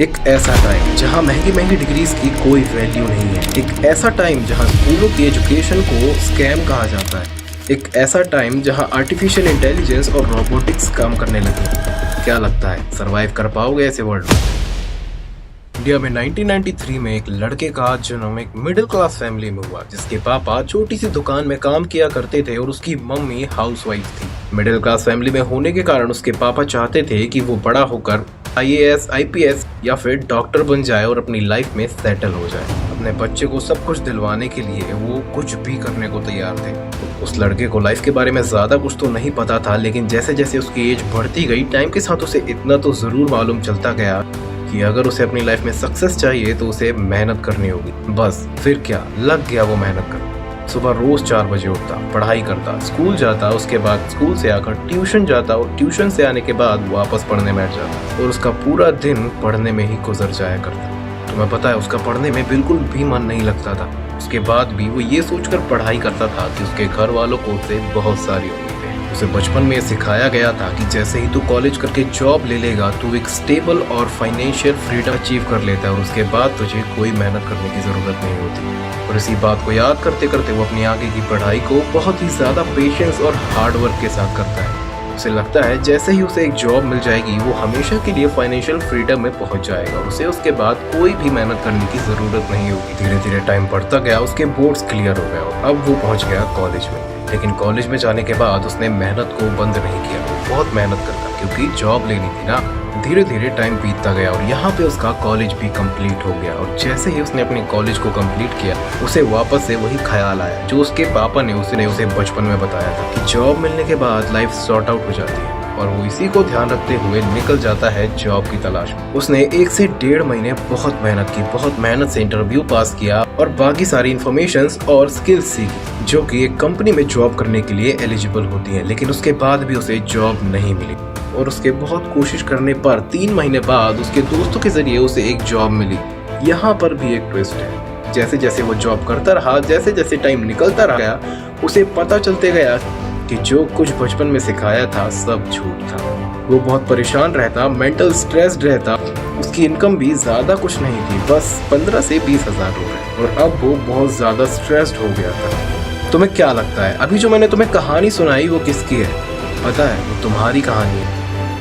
एक ऐसा टाइम जहां महंगी महंगी डिग्रीज की कोई वैल्यू नहीं है। एक ऐसा टाइम जहां स्कूलों की एजुकेशन को स्कैम कहा जाता है। एक ऐसा टाइम जहां आर्टिफिशियल इंटेलिजेंस और रोबोटिक्स काम करने लगे। क्या लगता है सरवाइव कर पाओगे ऐसे वर्ल्ड में? इंडिया में 1993 में एक लड़के का जन्म एक मिडिल क्लास फैमिली में हुआ, जिसके पापा छोटी सी दुकान में काम किया करते थे और उसकी मम्मी हाउसवाइफ थी। मिडिल क्लास फैमिली में होने के कारण उसके पापा चाहते थे कि वो बड़ा होकर IAS, IPS या फिर डॉक्टर बन जाए और अपनी लाइफ में सेटल हो जाए। अपने बच्चे को सब कुछ दिलवाने के लिए वो कुछ भी करने को तैयार थे। उस लड़के को लाइफ के बारे में ज्यादा कुछ तो नहीं पता था, लेकिन जैसे जैसे उसकी एज बढ़ती गई, टाइम के साथ उसे इतना तो जरूर मालूम चलता गया कि अगर उसे अपनी लाइफ में सक्सेस चाहिए तो उसे मेहनत करनी होगी। बस फिर क्या, लग गया वो मेहनत करने। सुबह रोज 4 बजे उठता, पढ़ाई करता, स्कूल जाता, उसके बाद स्कूल से आकर ट्यूशन जाता और ट्यूशन से आने के बाद वापस पढ़ने बैठ जाता और उसका पूरा दिन पढ़ने में ही गुजर जाया करता। तुम्हें पता है, उसका पढ़ने में बिल्कुल भी मन नहीं लगता था। उसके बाद भी वो ये सोचकर पढ़ाई करता था कि उसके घर वालों को उससे बहुत सारी उम्मीदें। उसे बचपन में सिखाया गया था कि जैसे ही तू कॉलेज करके जॉब ले लेगा, तू एक स्टेबल और फाइनेंशियल फ्रीडम अचीव कर लेता है और उसके बाद तुझे कोई मेहनत करने की जरूरत नहीं होती। और इसी बात को याद करते करते वो अपनी आगे की पढ़ाई को बहुत ही ज्यादा पेशेंस और हार्ड वर्क के साथ करता है। उसे लगता है जैसे ही उसे एक जॉब मिल जाएगी, वो हमेशा के लिए फाइनेंशियल फ्रीडम में पहुंच जाएगा। उसे उसके बाद कोई भी मेहनत करने की जरूरत नहीं होगी। धीरे धीरे टाइम बढ़ता गया, उसके बोर्ड्स क्लियर हो गए और अब वो पहुंच गया कॉलेज में। लेकिन कॉलेज में जाने के बाद उसने मेहनत को बंद नहीं किया। बहुत मेहनत करता, क्योंकि जॉब लेनी थी ना। धीरे धीरे टाइम बीतता गया और यहाँ पे उसका कॉलेज भी कंप्लीट हो गया। और जैसे ही उसने अपने कॉलेज को कंप्लीट किया, उसे वापस से वही ख्याल आया जो उसके पापा ने उसे बचपन में बताया था कि जॉब मिलने के बाद लाइफ सॉर्ट आउट हो जाती है। और वो इसी को ध्यान रखते हुए निकल जाता है जॉब की तलाश में। उसने 1 से 1.5 महीने बहुत मेहनत की, बहुत मेहनत से इंटरव्यू पास किया और बाकी सारी इन्फॉर्मेशन और स्किल्स सीखी जो कि एक कंपनी में जॉब करने के लिए एलिजिबल होती है। लेकिन उसके बाद भी उसे जॉब नहीं मिली और उसके बहुत कोशिश करने पर 3 महीने बाद उसके दोस्तों के जरिए उसे एक जॉब मिली। यहाँ पर भी एक ट्विस्ट है। जैसे जैसे वो जॉब करता रहा, जैसे जैसे टाइम निकलता रहा, उसे पता चलते गया कि जो कुछ बचपन में सिखाया था सब झूठ था। वो बहुत परेशान रहता, मेंटल स्ट्रेस्ड रहता। उसकी इनकम भी ज्यादा कुछ नहीं थी, बस 15 से 20 हजार रुपए। और अब वो बहुत ज्यादा स्ट्रेस्ड हो गया था। तुम्हें क्या लगता है, अभी जो मैंने तुम्हें कहानी सुनाई वो किसकी है? पता है, वो तुम्हारी कहानी है।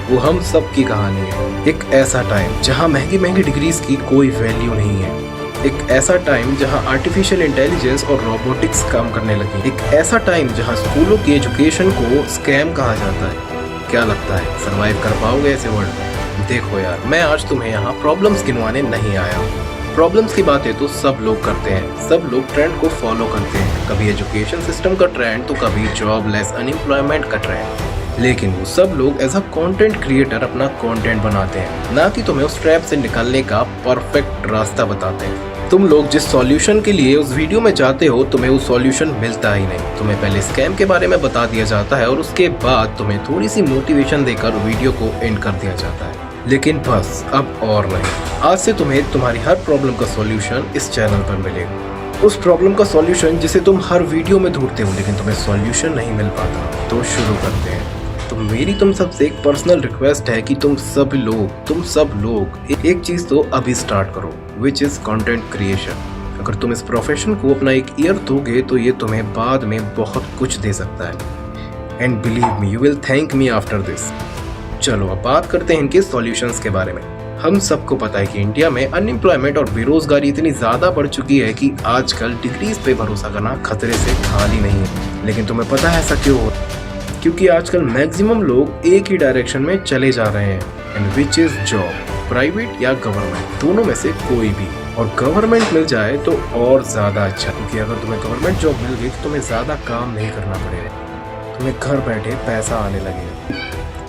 वो हम सब की कहानी है। एक ऐसा टाइम जहां महंगी महंगी डिग्रीज की कोई वैल्यू नहीं है। एक ऐसा टाइम जहां आर्टिफिशियल इंटेलिजेंस और रोबोटिक्स काम करने लगी। एक ऐसा टाइम जहां स्कूलों की एजुकेशन को स्कैम कहा जाता है। क्या लगता है सरवाइव कर पाओगे ऐसे वर्ल्ड में? देखो यार, मैं आज तुम्हें यहाँ प्रॉब्लम्स गिनवाने नहीं आया हूँ। प्रॉब्लम्स की बातें तो सब लोग करते हैं, सब लोग ट्रेंड को फॉलो करते हैं। कभी एजुकेशन सिस्टम का ट्रेंड तो कभी जॉबलेस अनएम्प्लॉयमेंट का ट्रेंड। लेकिन वो सब लोग एज अ कंटेंट क्रिएटर अपना कंटेंट बनाते हैं, ना कि तुम्हें उस ट्रैप से निकलने का परफेक्ट रास्ता बताते हैं। तुम लोग जिस सॉल्यूशन के लिए उस वीडियो में जाते हो, तुम्हें वो सॉल्यूशन मिलता ही नहीं। तुम्हें पहले स्कैम के बारे में बता दिया जाता है और उसके बाद तुम्हें थोड़ी सी मोटिवेशन देकर वीडियो को एंड कर दिया जाता है। लेकिन बस अब और नहीं, आज से तुम्हें तुम्हारी हर प्रॉब्लम का सॉल्यूशन इस चैनल पर मिलेगा। उस प्रॉब्लम का सॉल्यूशन जिसे तुम हर वीडियो में ढूंढते हो, लेकिन तुम्हें सॉल्यूशन नहीं मिल पाता। तो शुरू करते हैं। तो मेरी तुम सबसे एक पर्सनल रिक्वेस्ट है कि तुम सब लोग एक चीज तो अभी स्टार्ट करो, विच इज कंटेंट क्रिएशन। अगर तुम इस प्रोफेशन को अपना एक ईयर दोगे तो ये तुम्हें बाद में बहुत कुछ दे सकता है। And believe me, you will thank me after this. चलो अब बात करते हैं इनके सॉल्यूशंस के बारे में। हम सबको पता है कि इंडिया में अनएम्प्लॉयमेंट और बेरोजगारी इतनी ज्यादा बढ़ चुकी है कि आजकल डिग्रीज पे भरोसा करना खतरे से खाली नहीं है। लेकिन तुम्हें पता है ऐसा क्यों हो? क्योंकि आजकल मैक्सिमम लोग एक ही डायरेक्शन में चले जा रहे हैं, and which is job, private या गवर्नमेंट, दोनों में से कोई भी। और गवर्नमेंट मिल जाए तो और ज्यादा अच्छा, क्योंकि अगर तुम्हें गवर्नमेंट जॉब मिल गई तो तुम्हें ज्यादा काम नहीं करना पड़ेगा, तुम्हें घर बैठे पैसा आने लगेगा।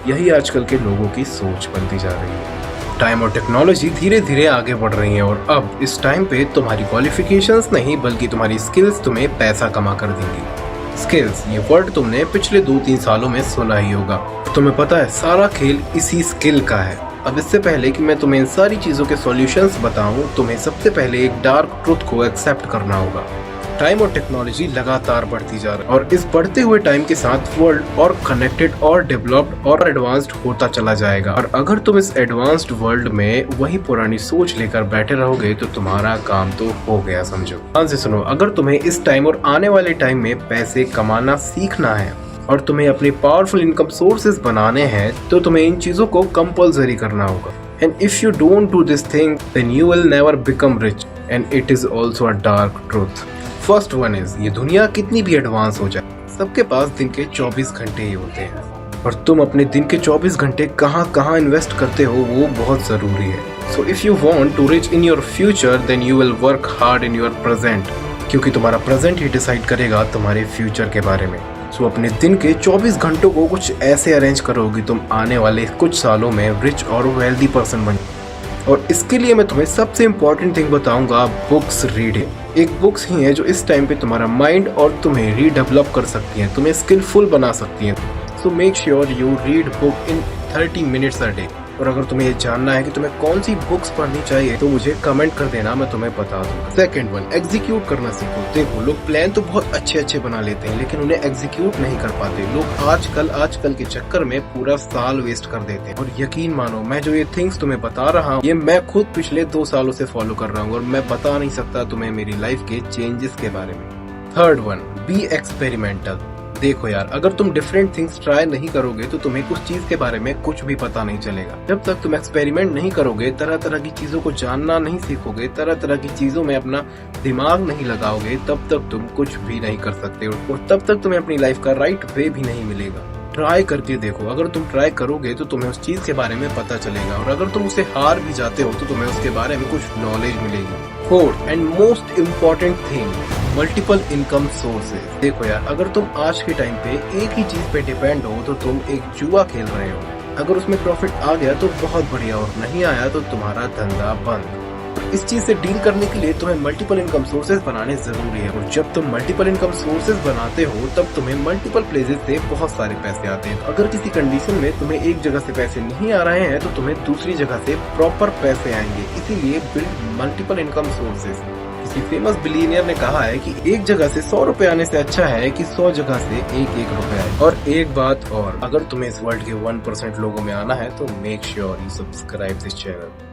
यही आजकल के लोगों की सोच बनती जा रही है। टाइम और टेक्नोलॉजी धीरे धीरे आगे बढ़ रही है और अब इस टाइम पे तुम्हारी क्वालिफिकेशंस नहीं बल्कि तुम्हारी स्किल्स तुम्हें पैसा कमा कर देंगी। स्किल्स, ये वर्ड तुमने पिछले 2-3 सालों में सुना ही होगा। तुम्हें पता है, सारा खेल इसी स्किल का है। अब इससे पहले कि मैं तुम्हें इन सारी चीजों के सॉल्यूशंस बताऊं, तुम्हें सबसे पहले एक डार्क ट्रुथ को एक्सेप्ट करना होगा। टाइम और टेक्नोलॉजी लगातार बढ़ती जा रही है और इस बढ़ते हुए टाइम के साथ वर्ल्ड और कनेक्टेड और डेवलप्ड और एडवांस्ड होता चला जाएगा। और अगर तुम इस एडवांस्ड वर्ल्ड में वही पुरानी सोच लेकर बैठे रहोगे तो तुम्हारा काम तो हो गया समझो। ध्यान से सुनो, अगर तुम्हें इस टाइम और आने वाले टाइम में पैसे कमाना सीखना है और तुम्हें अपनी पावरफुल इनकम सोर्सेज बनाने हैं तो तुम्हें इन चीजों को कंपलसरी करना होगा। And if you don't do this thing then you will never become rich and it is also a dark truth. First one is, ये दुनिया कितनी भी एडवांस हो जाए सबके पास दिन के 24 घंटे ही होते हैं और तुम अपने दिन के 24 घंटे कहाँ इन्वेस्ट करते हो वो बहुत जरूरी है। So if you want to rich in your future then you will work hard in your present, क्योंकि तुम्हारा प्रेजेंट ही डिसाइड करेगा तुम्हारे फ्यूचर के बारे में। सो अपने दिन के 24 घंटों को कुछ ऐसे अरेंज करो कि तुम आने वाले कुछ सालों में रिच और वेल्दी पर्सन बन। और इसके लिए मैं तुम्हें सबसे इम्पोर्टेंट थिंग बताऊंगा, बुक्स रीडिंग। एक बुक्स ही है जो इस टाइम पे तुम्हारा माइंड और तुम्हें रीडेवलप कर सकती हैं, तुम्हें स्किलफुल बना सकती हैं। So make sure you read book in 30 minutes a day. और अगर तुम्हें ये जानना है कि तुम्हें कौन सी बुक्स पढ़नी चाहिए तो मुझे कमेंट कर देना, मैं तुम्हें बता दूंगा। सेकंड वन, एग्जीक्यूट करना सीखो। देखो, लोग प्लान तो बहुत अच्छे बना लेते हैं लेकिन उन्हें एग्जीक्यूट नहीं कर पाते। लोग आजकल के चक्कर में पूरा साल वेस्ट कर देते हैं। और यकीन मानो, मैं जो ये थिंग्स तुम्हें बता रहा हूँ ये मैं खुद पिछले 2 सालों से फॉलो कर रहा हूँ और मैं बता नहीं सकता तुम्हें मेरी लाइफ के चेंजेस के बारे में। Third one, be experimental. देखो यार, अगर तुम डिफरेंट थिंग्स ट्राई नहीं करोगे तो तुम्हें कुछ चीज के बारे में कुछ भी पता नहीं चलेगा। जब तक तुम एक्सपेरिमेंट नहीं करोगे, तरह तरह की चीजों को जानना नहीं सीखोगे, तरह तरह की चीजों में अपना दिमाग नहीं लगाओगे, तब तक तुम कुछ भी नहीं कर सकते और तब तक तुम्हें अपनी लाइफ का राइट वे भी नहीं मिलेगा। ट्राई करके देखो, अगर तुम ट्राई करोगे तो तुम्हें उस चीज के बारे में पता चलेगा और अगर तुम उसे हार भी जाते हो तो तुम्हें उसके बारे में कुछ नॉलेज मिलेगी। Fourth and most important thing, multiple income sources. देखो यार, अगर तुम आज के टाइम पे एक ही चीज पे डिपेंड हो तो तुम एक जुआ खेल रहे हो। अगर उसमें प्रॉफिट आ गया तो बहुत बढ़िया और नहीं आया तो तुम्हारा धंधा बंद। इस चीज से डील करने के लिए तुम्हें मल्टीपल इनकम सोर्सेज बनाने जरूरी है और जब तुम मल्टीपल इनकम सोर्सेज बनाते हो तब तुम्हें मल्टीपल प्लेसेस से बहुत सारे पैसे आते हैं। अगर किसी कंडीशन में तुम्हें एक जगह से पैसे नहीं आ रहे हैं तो तुम्हें दूसरी जगह से प्रॉपर पैसे आएंगे। इसीलिए बिल्ड मल्टीपल इनकम सोर्सेज। किसी फेमस बिलियनियर ने कहा है कि एक जगह से 100 रुपए आने से अच्छा है कि 100 जगह से एक रुपए आए। और एक बात और, अगर तुम्हें इस वर्ल्ड के 1% लोगों में आना है तो make sure you subscribe this channel.